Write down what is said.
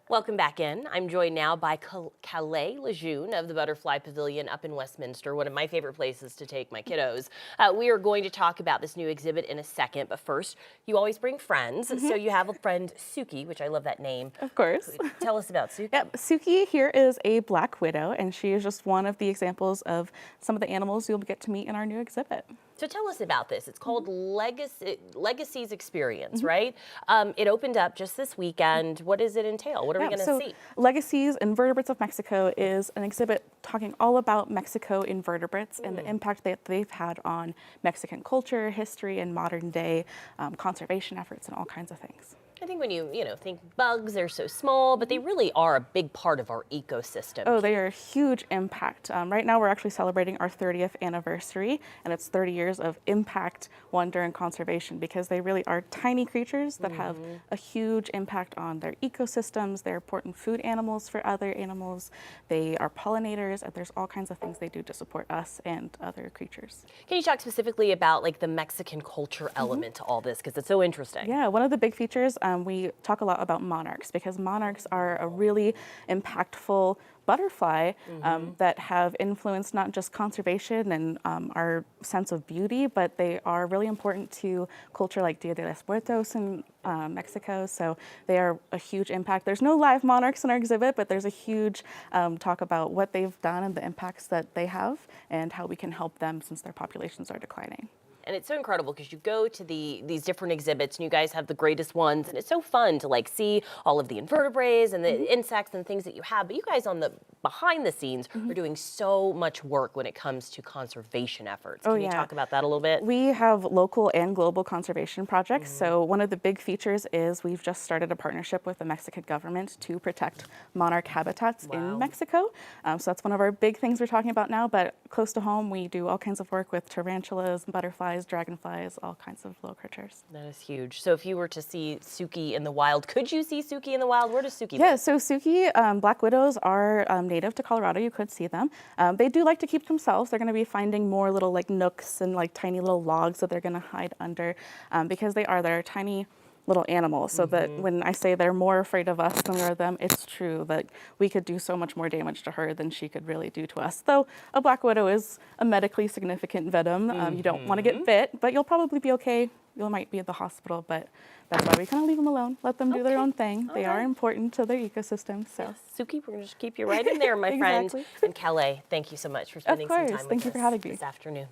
Welcome back in. I'm joined now by Calais Lejeune of the Butterfly Pavilion up in Westminster, one of my favorite places to take my kiddos. We are going to talk about this new exhibit in a second, but first, you always bring friends. So you have a friend, Suki, which I love that name. Of course. Tell us about Suki. Yep, Suki here is a black widow, and she is just one of the examples of some of the animals you'll get to meet in our new exhibit. So tell us about this. It's called Legacies Experience, right? It opened up just this weekend. What does it entail? What are we going to see? Legacies Invertebrates of Mexico is an exhibit talking all about Mexico invertebrates and the impact that they've had on Mexican culture, history, and modern day conservation efforts and all kinds of things. I think when you think bugs, they're so small, but they really are a big part of our ecosystem. Oh, they are a huge impact. Right now we're actually celebrating our 30th anniversary, and it's 30 years of impact, one during conservation, because they really are tiny creatures that have a huge impact on their ecosystems. They're important food animals for other animals. They are pollinators, and there's all kinds of things they do to support us and other creatures. Can you talk specifically about like the Mexican culture element to all this, because it's so interesting? Yeah, one of the big features, we talk a lot about monarchs, because monarchs are a really impactful butterfly that have influenced not just conservation and our sense of beauty, but they are really important to culture like Dia de los Muertos in Mexico. So they are a huge impact. There's no live monarchs in our exhibit, but there's a huge talk about what they've done and the impacts that they have and how we can help them since their populations are declining. And it's so incredible because you go to these different exhibits and you guys have the greatest ones, and it's so fun to like see all of the invertebrates and the insects and things that you have. But you guys on the behind the scenes are doing so much work when it comes to conservation efforts. Can you talk about that a little bit? We have local and global conservation projects. So one of the big features is we've just started a partnership with the Mexican government to protect monarch habitats in Mexico. So that's one of our big things we're talking about now, but close to home, we do all kinds of work with tarantulas, butterflies, dragonflies, all kinds of little critters. That is huge. So if you were to see Suki in the wild, could you see Suki in the wild? Where does Suki live? Yeah, so Suki, black widows are native to Colorado. You could see them. They do like to keep themselves. They're going to be finding more little like nooks and like tiny little logs that they're going to hide under because they're tiny little animals. So that when I say they're more afraid of us than we are them, it's true that we could do so much more damage to her than she could really do to us. Though a black widow is a medically significant venom. You don't want to get bit, but you'll probably be okay. You might be at the hospital, but that's why we kind of leave them alone, let them do their own thing. They are important to their ecosystem. So Suki, we're going to just keep you right in there, my friend. And Calais, thank you so much for spending some time with us Thank you for having me this afternoon.